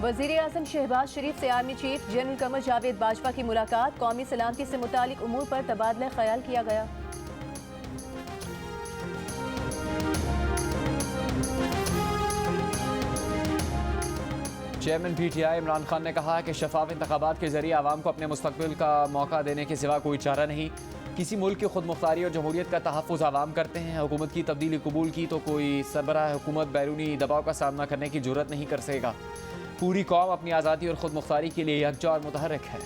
वज़ीर आज़म शहबाज शरीफ से army chief general Qamar Javed Bajwa की मुलाकात। कौमी सलामती से मुतालिक उमूर पर तबादला ख्याल किया गया। चेयरमैन PTI इमरान खान ने कहा कि शफाफ इंतखाबात के जरिए आवाम को अपने मुस्तकबिल का मौका देने के सिवा कोई चारा नहीं। किसी मुल्क की खुद मुख्तारी और जमहूरियत का तहफ़्फ़ुज़ आवाम करते हैं। हुकूमत की तब्दीली कबूल की तो कोई सरबराह हुकूमत बैरूनी दबाव का सामना करने की जुर्रत नहीं कर सकेगा। पूरी कौम अपनी आज़ादी और खुद मुख्तारी के लिए यकजा और मुतहर्रिक है।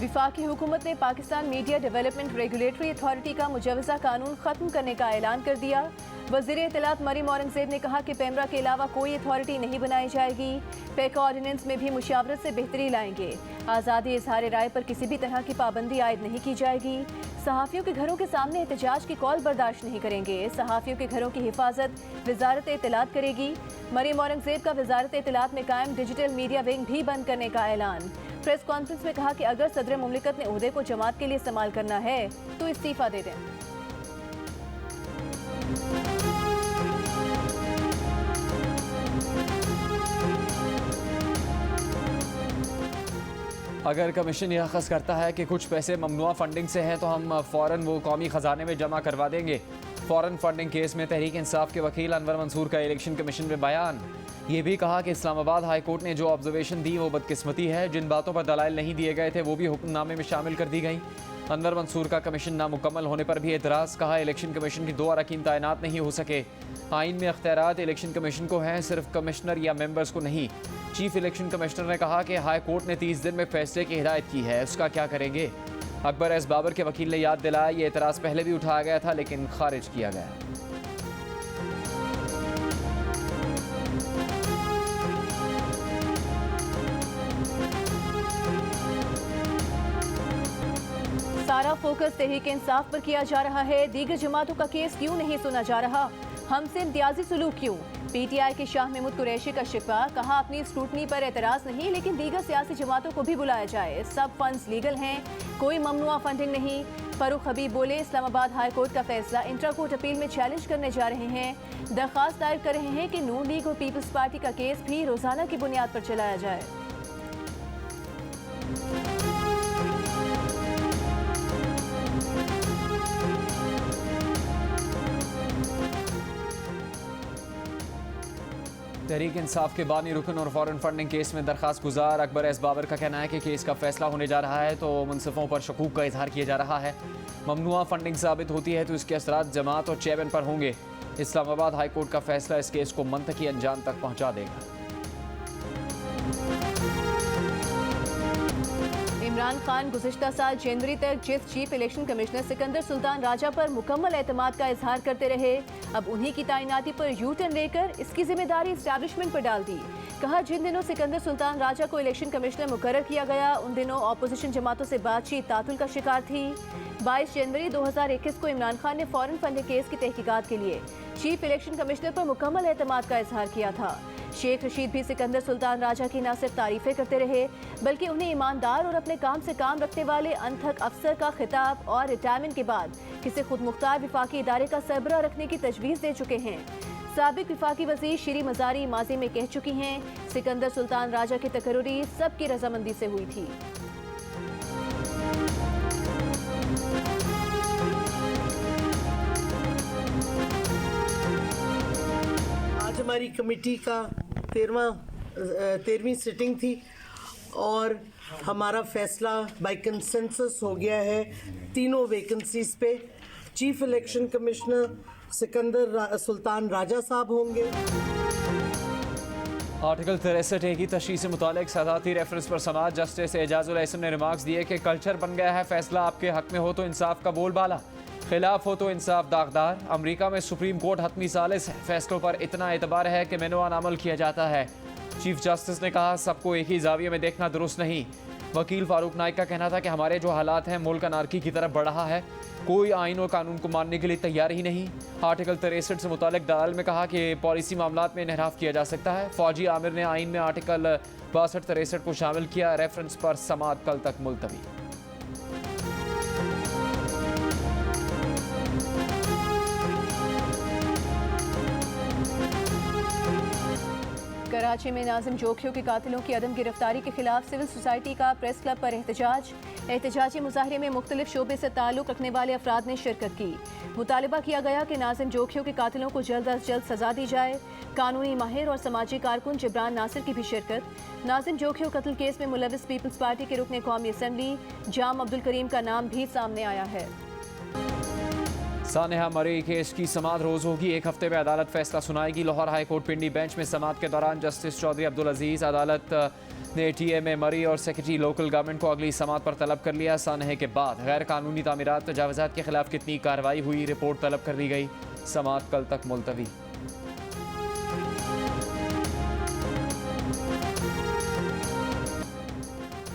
वफाकी हुकूमत ने Pakistan media development regulatory authority का मुजवज़ा कानून ख़त्म करने का ऐलान कर दिया। वज़ीर इत्तलात मरीम औरंगज़ेब ने कहा कि पेमरा के अलावा कोई अथॉरिटी नहीं बनाई जाएगी। पेक ऑर्डिनेंस में भी मुशावरत से बेहतरी लाएंगे। आज़ादी इज़हार राय पर किसी भी तरह की पाबंदी आयद नहीं की जाएगी। सहाफ़ियों के घरों के सामने एहतजाज की कॉल बर्दाश्त नहीं करेंगे। सहाफ़ियों के घरों की हिफाजत वज़ारत इत्तलात करेगी। मरीम औरंगज़ेब का वज़ारत इत्तलात में कायम डिजिटल मीडिया विंग भी बंद करने का ऐलान। प्रेस कॉन्फ्रेंस में कहा कि अगर सदर मुमलिकत ने ओहदे को जमात के लिए इस्तेमाल करना है तो इस्तीफ़ा दे दें। अगर कमीशन यह अख़ज़ करता है कि कुछ पैसे ममनुआ फंडिंग से हैं तो हम फ़ौरन वो कौमी ख़जाने में जमा करवा देंगे। फ़ौरन फंडिंग केस में तहरीक इंसाफ के वकील अनवर मंसूर का इलेक्शन कमीशन में बयान। ये भी कहा कि इस्लामाबाद हाई कोर्ट ने जो ऑब्जर्वेशन दी वो बदकिस्मती है। जिन बातों पर दलाइल नहीं दिए गए थे वो भी हुक्मनामे में शामिल कर दी गई। अनवर मंसूर का कमीशन नामुकम्मल होने पर भी एतराज़। कहा इलेक्शन कमीशन की 2 अरकान तैनात नहीं हो सके। आइन में अख्तियारात इलेक्शन कमीशन को हैं, सिर्फ कमिश्नर या मेंबर्स को नहीं। चीफ इलेक्शन कमिश्नर ने कहा कि हाई कोर्ट ने 30 दिन में फैसले की हिदायत की है, उसका क्या करेंगे। अकबर एस बाबर के वकील ने याद दिलाया ये एतराज़ पहले भी उठाया गया था लेकिन खारिज किया गया। सारा फोकस तहरीक इंसाफ पर किया जा रहा है। दीगर जमातों का केस क्यों नहीं सुना जा रहा? हमसे इम्तियाजी सलूक क्यों? PTI के शाह महमूद कुरैशी का शिकवा। कहा अपनी स्क्रूटनी पर एतराज़ नहीं लेकिन दीगर सियासी जमातों को भी बुलाया जाए। सब फंड्स लीगल हैं, कोई ममनुआ फंडिंग नहीं। फरूख हबीब बोले इस्लामाबाद हाई कोर्ट का फैसला इंट्रा कोर्ट अपील में चैलेंज करने जा रहे हैं। दरख्वास्त दायर कर रहे हैं कि नून लीग और पीपल्स पार्टी का केस भी रोज़ाना की बुनियाद पर चलाया जाए। तहरीक इंसाफ के बानी रुकन और फॉरेन फंडिंग केस में दरखास्त गुजार अकबर एस बाबर का कहना है कि केस का फैसला होने जा रहा है तो मुनसिफों पर शकूक का इजहार किया जा रहा है। ममनुआ फंडिंग साबित होती है तो इसके असरात जमात और चेयरमैन पर होंगे। इस्लामाबाद हाई कोर्ट का फैसला इस केस को मंतकी अंजाम तक पहुँचा देगा। इमरान खान गुज़िश्ता साल जनवरी तक जिस chief election commissioner Sikandar Sultan Raja पर मुकम्मल एतमाद का इजहार करते रहे, अब उन्हीं की तैनाती पर यू टर्न लेकर इसकी जिम्मेदारी इस्टेब्लिशमेंट पर डाल दी। कहा जिन दिनों सिकंदर सुल्तान राजा को इलेक्शन कमिश्नर मुकर्रर किया गया उन दिनों अपोजिशन जमातों से बातचीत तातुल का शिकार थी। 22 जनवरी 2021 को इमरान खान ने फॉरेन फंडिंग केस की तहकीकात के लिए चीफ इलेक्शन कमिश्नर पर मुकम्मल एतमाद का इजहार किया था। शेख रशीद भी सिकंदर सुल्तान राजा की न सिर्फ तारीफें करते रहे बल्कि उन्हें ईमानदार और अपने काम से काम रखने वाले अनथक अफसर का खिताब और रिटायरमेंट के बाद किसी खुद मुख्तार विफाकी इदारे का सरबराह रखने की तजवीज़ दे चुके हैं। साबिक विफाकी वज़ीर श्री मज़ारी माजी में कह चुकी हैं सिकंदर सुल्तान राजा की तकर्री सबकी रजामंदी से हुई थी। आज हमारी कमेटी का 13वीं सिटिंग थी और हमारा फैसला बाय कंसेंसस हो गया है तीनों वैकेंसीज पे। Chief election commissioner Sikandar Sultan Raja साहब होंगे। आर्टिकल 63A की तशरीह से मुतालिक सदाती रेफरेंस पर समाज जस्टिस एजाजुल एहसन ने रिमार्क्स दिए कि कल्चर बन गया है फैसला आपके हक में हो तो इंसाफ का बोलबाला, खिलाफ हो तो इंसाफ दागदार। अमेरिका में सुप्रीम कोर्ट हतमी सालिस है, फैसलों पर इतना एतबार है कि मेनुआन अमल किया जाता है। चीफ जस्टिस ने कहा सबको एक ही जाविये में देखना दुरुस्त नहीं। वकील फारूक नाइक का कहना था कि हमारे जो हालात हैं मुल्क अनारकी की तरफ बढ़ रहा है, कोई आइन और कानून को मानने के लिए तैयार ही नहीं। आर्टिकल 63 से मुतालिक दलाल में कहा कि पॉलिसी मामलात में इन्हराफ किया जा सकता है। फौजी आमिर ने आइन में आर्टिकल 62-63 को शामिल किया। रेफरेंस पर समाअत कल तक मुलतवी। कराची में नाजिम जोखियों के कातिलों की अदम गिरफ्तारी के खिलाफ सिविल सोसाइटी का प्रेस क्लब पर एहतजाजी मुजाहरे में मुख्तलिफ शोबे से ताल्लुक रखने वाले अफराद ने शिरकत की। मुतालबा किया गया कि नाजिम जोखियों के कातिलों को जल्द अज जल्द सजा दी जाए। कानूनी माहिर और समाजी कारकुन जिब्रान नासिर की भी शिरकत। नाजिम जोखियों कत्ल केस में मुलविस पीपल्स पार्टी के रुकने कौमी असम्बली जाम अब्दुल करीम का नाम भी सामने आया है। सानेहा मरी केस की समाअत रोज होगी। एक हफ्ते में अदालत फैसला सुनाएगी। लाहौर हाई कोर्ट पिंडी बेंच में समाअत के दौरान जस्टिस चौधरी अब्दुल अजीज अदालत ने टीएमए मरी और सेक्रेटरी लोकल गवर्नमेंट को अगली समाअत पर तलब कर लिया। सानहे के बाद गैर कानूनी तामीरात तजावुजात के खिलाफ कितनी कार्रवाई हुई, रिपोर्ट तलब कर ली गई। समाअत कल तक मुलतवी।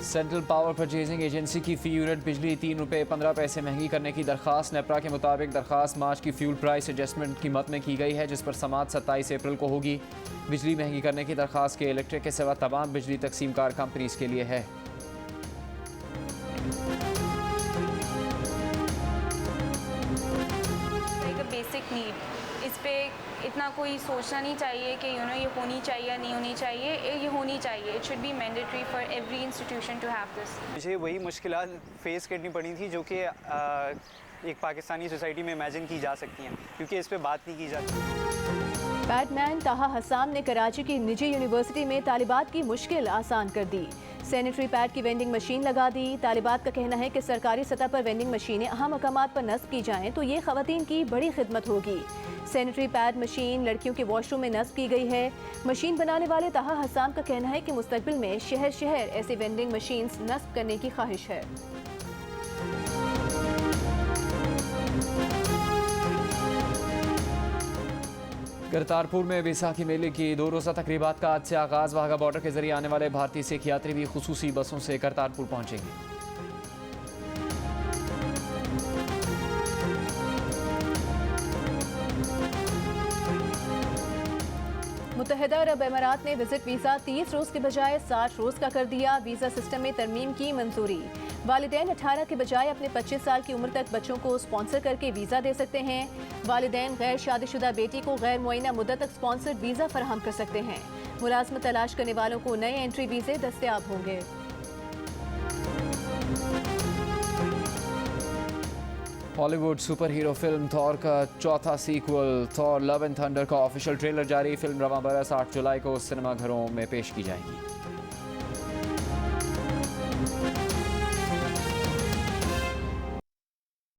सेंट्रल पावर परचेजिंग एजेंसी की फी यूनिट बिजली 3 रुपये 15 पैसे महंगी करने की दरखास्त। नेपरा के मुताबिक दरखास्त मार्च की फ्यूल प्राइस एडजस्टमेंट कीमत में की गई है, जिस पर समाअत 27 अप्रैल को होगी। बिजली महंगी करने की दरखास्त के इलेक्ट्रिक के सिवा तमाम बिजली तकसीमकार कंपनीज के लिए है। बेसिक नीड, इस पे इतना कोई सोचना नहीं चाहिए कि ये होनी चाहिए या नहीं होनी चाहिए। ये होनी चाहिए। It should be mandatory for every institution to have this. मुझे वही मुश्किलात फेस करनी पड़ी थी जो कि एक पाकिस्तानी सोसाइटी में इमेजिन की जा सकती हैं, क्योंकि इस पे बात नहीं की जाती। बैटमैन ताहा हसाम ने कराची की निजी यूनिवर्सिटी में तालिबात की मुश्किल आसान कर दी। सैनिटरी पैड की वेंडिंग मशीन लगा दी। तालिबात का कहना है कि सरकारी सतह पर वेंडिंग मशीनें अहम मकामात पर नस्ब की जाएं तो ये खवातीन की बड़ी खिदमत होगी। सैनिटरी पैड मशीन लड़कियों के वॉशरूम में नस्ब की गई है। मशीन बनाने वाले ताहा हसाम का कहना है कि मुस्तकबिल में शहर शहर ऐसी वेंडिंग मशीन्स नस्ब करने की ख्वाहिश है। करतारपुर में बैसाखी मेले की 2 रोज़ा तकरीबात का आज से आगाज़। वाघा बॉर्डर के जरिए आने वाले भारतीय सिख यात्री भी खुसूसी बसों से करतारपुर पहुंचेंगे। मुत्तहिदा अरब अमारात ने विजिट वीज़ा 30 रोज़ के बजाय 60 रोज़ का कर दिया। वीज़ा सिस्टम में तरमीम की मंजूरी। वालिदैन 18 के बजाय अपने 25 साल की उम्र तक बच्चों को स्पॉन्सर करके वीज़ा दे सकते हैं। वालिदैन गैर शादीशुदा बेटी को गैर मुअय्यना मुद्दत तक स्पॉन्सर्ड वीज़ा फराहम कर सकते हैं। मुलाजमत तलाश करने वालों को नए एंट्री वीज़े दस्तयाब होंगे। Hollywood super hero film Thor का चौथा sequel Thor love and thunder का ऑफिशियल ट्रेलर जारी। फिल्म रवां बरस 8 जुलाई को सिनेमाघरों में पेश की जाएगी।